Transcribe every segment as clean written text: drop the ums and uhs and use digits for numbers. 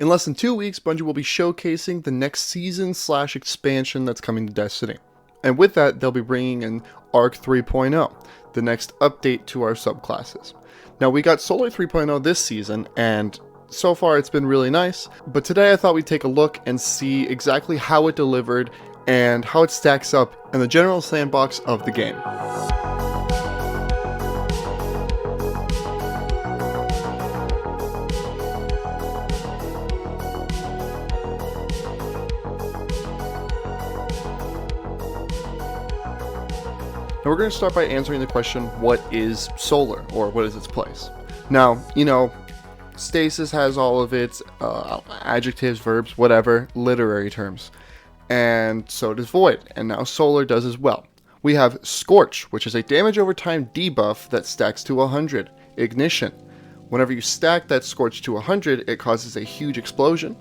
In less than 2 weeks, Bungie will be showcasing the next season/expansion that's coming to Destiny. And with that, they'll be bringing in Arc 3.0, the next update to our subclasses. Now, we got Solar 3.0 this season, and so far it's been really nice, but today I thought we'd take a look and see exactly how it delivered and how it stacks up in the general sandbox of the game. Now we're going to start by answering the question, what is Solar, or what is its place? Now, Stasis has all of its adjectives, verbs, whatever, literary terms. And so does Void, and now Solar does as well. We have Scorch, which is a damage over time debuff that stacks to 100. Ignition. Whenever you stack that Scorch to 100, it causes a huge explosion.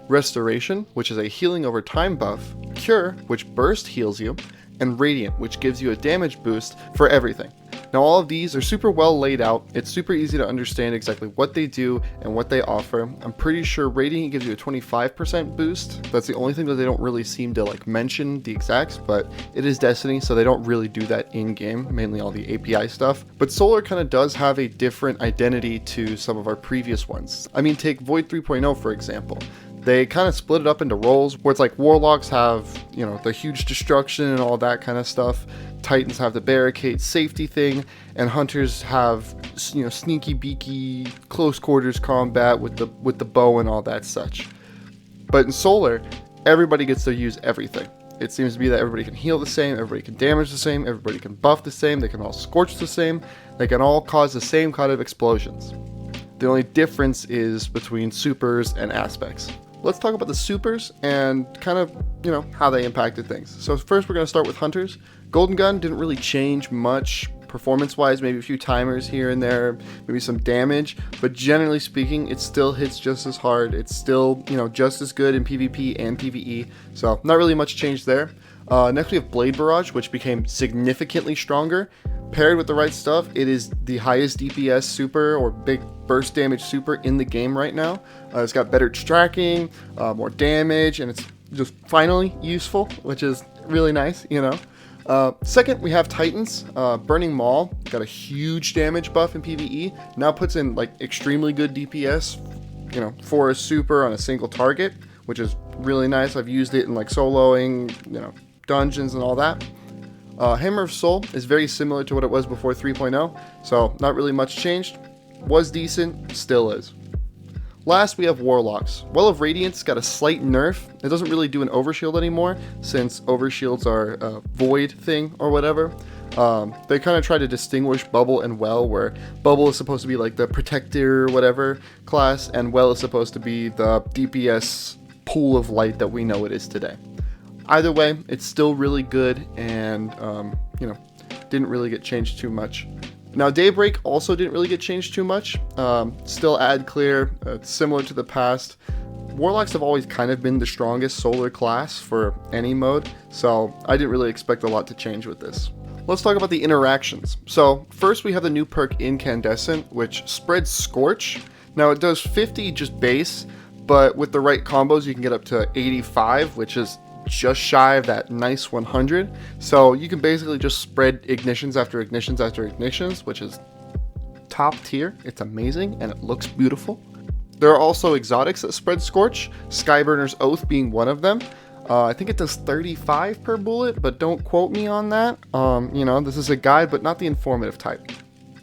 Restoration, which is a healing over time buff. Cure, which burst heals you. And Radiant, which gives you a damage boost for everything. Now all of these are super well laid out. It's super easy to understand exactly what they do and what they offer. I'm pretty sure Radiant gives you a 25% boost. That's the only thing that they don't really seem to mention the exacts, but it is Destiny, so they don't really do that in game, mainly all the API stuff. But Solar kind of does have a different identity to some of our previous ones. I mean, take Void 3.0 for example. They kind of split it up into roles where it's like Warlocks have, the huge destruction and all that kind of stuff. Titans have the barricade safety thing, and Hunters have, sneaky beaky close quarters combat with the bow and all that such. But in Solar, everybody gets to use everything. It seems to be that everybody can heal the same, everybody can damage the same, everybody can buff the same, they can all scorch the same, they can all cause the same kind of explosions. The only difference is between supers and aspects. Let's talk about the supers and kind of, how they impacted things. So first we're going to start with Hunters. Golden Gun didn't really change much performance-wise, maybe a few timers here and there, maybe some damage, but generally speaking, it still hits just as hard. It's still, just as good in PvP and PvE, so not really much change there. Next we have Blade Barrage, which became significantly stronger. Paired with the right stuff, it is the highest DPS super or big burst damage super in the game right now. It's got better tracking, more damage, and it's just finally useful, which is really nice, Second, we have Titans. Burning Maul got a huge damage buff in PvE. Now puts in extremely good DPS, for a super on a single target, which is really nice. I've used it in soloing, dungeons and all that. Hammer of Soul is very similar to what it was before 3.0, so not really much changed. Was decent, still is. Last, we have Warlocks. Well of Radiance got a slight nerf. It doesn't really do an overshield anymore, since overshields are a void thing or whatever. They kind of try to distinguish Bubble and Well, where Bubble is supposed to be the protector whatever class, and Well is supposed to be the DPS pool of light that we know it is today. Either way, it's still really good and, didn't really get changed too much. Now, Daybreak also didn't really get changed too much. Still ad clear, similar to the past. Warlocks have always kind of been the strongest Solar class for any mode, so I didn't really expect a lot to change with this. Let's talk about the interactions. So, first we have the new perk Incandescent, which spreads Scorch. Now, it does 50 just base, but with the right combos you can get up to 85, which is just shy of that nice 100. So you can basically just spread ignitions after ignitions after ignitions, which is top tier. It's amazing and it looks beautiful. There are also exotics that spread Scorch, Skyburner's Oath being one of them. I think it does 35 per bullet, but don't quote me on that. This is a guide, but not the informative type.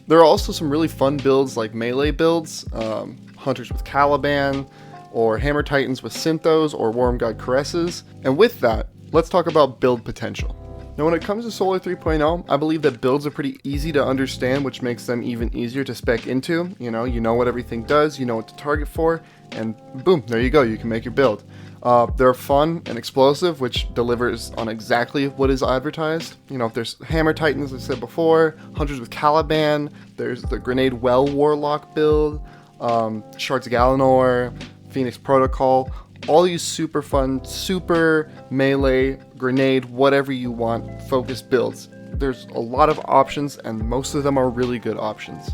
There are also some really fun builds like melee builds, Hunters with Caliban, or Hammer Titans with Synthos, or Worm God Caresses. And with that, let's talk about build potential. Now when it comes to Solar 3.0, I believe that builds are pretty easy to understand, which makes them even easier to spec into. You know what everything does, you know what to target for, and boom, there you go, you can make your build. They're fun and explosive, which delivers on exactly what is advertised. There's Hammer Titans, as I said before, Hunters with Caliban, there's the Grenade Well Warlock build, Shards of Galanor, Phoenix Protocol, all these super fun, super melee, grenade, whatever you want, focused builds. There's a lot of options, and most of them are really good options.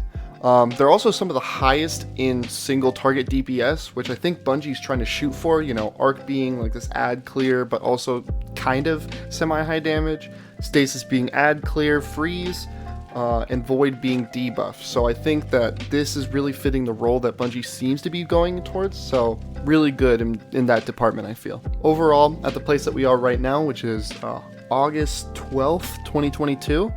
They're also some of the highest in single target DPS, which I think Bungie's trying to shoot for. You know, Arc being like this ad clear, but also kind of semi-high damage. Stasis being ad clear, freeze, and Void being debuff. So I think that this is really fitting the role that Bungie seems to be going towards. So really good in that department, I feel. Overall, at the place that we are right now, which is August 12th, 2022,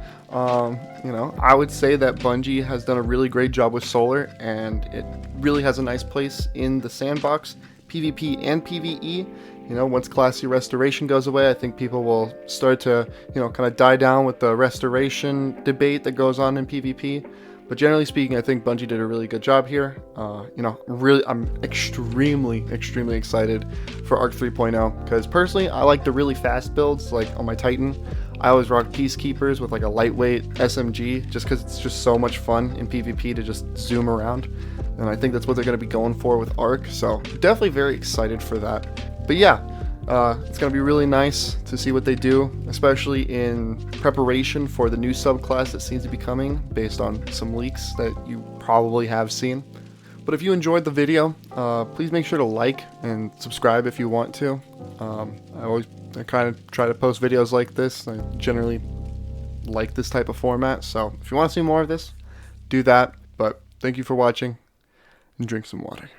you know, I would say that Bungie has done a really great job with Solar, and it really has a nice place in the sandbox, PvP and PvE. You know, once Classy Restoration goes away, I think people will start to, you know, kind of die down with the restoration debate that goes on in PvP. But generally speaking, I think Bungie did a really good job here. You know, really, I'm extremely excited for Arc 3.0, because personally, I like the really fast builds, like on my Titan. I always rock Peacekeepers with like a lightweight SMG, just because it's just so much fun in PvP to just zoom around. And I think that's what they're going to be going for with Arc, so definitely very excited for that. But yeah, it's going to be really nice to see what they do, especially in preparation for the new subclass that seems to be coming based on some leaks that you probably have seen. But if you enjoyed the video, please make sure to like and subscribe if you want to. I kind of try to post videos like this. I generally like this type of format, so if you want to see more of this, do that. But thank you for watching, and drink some water.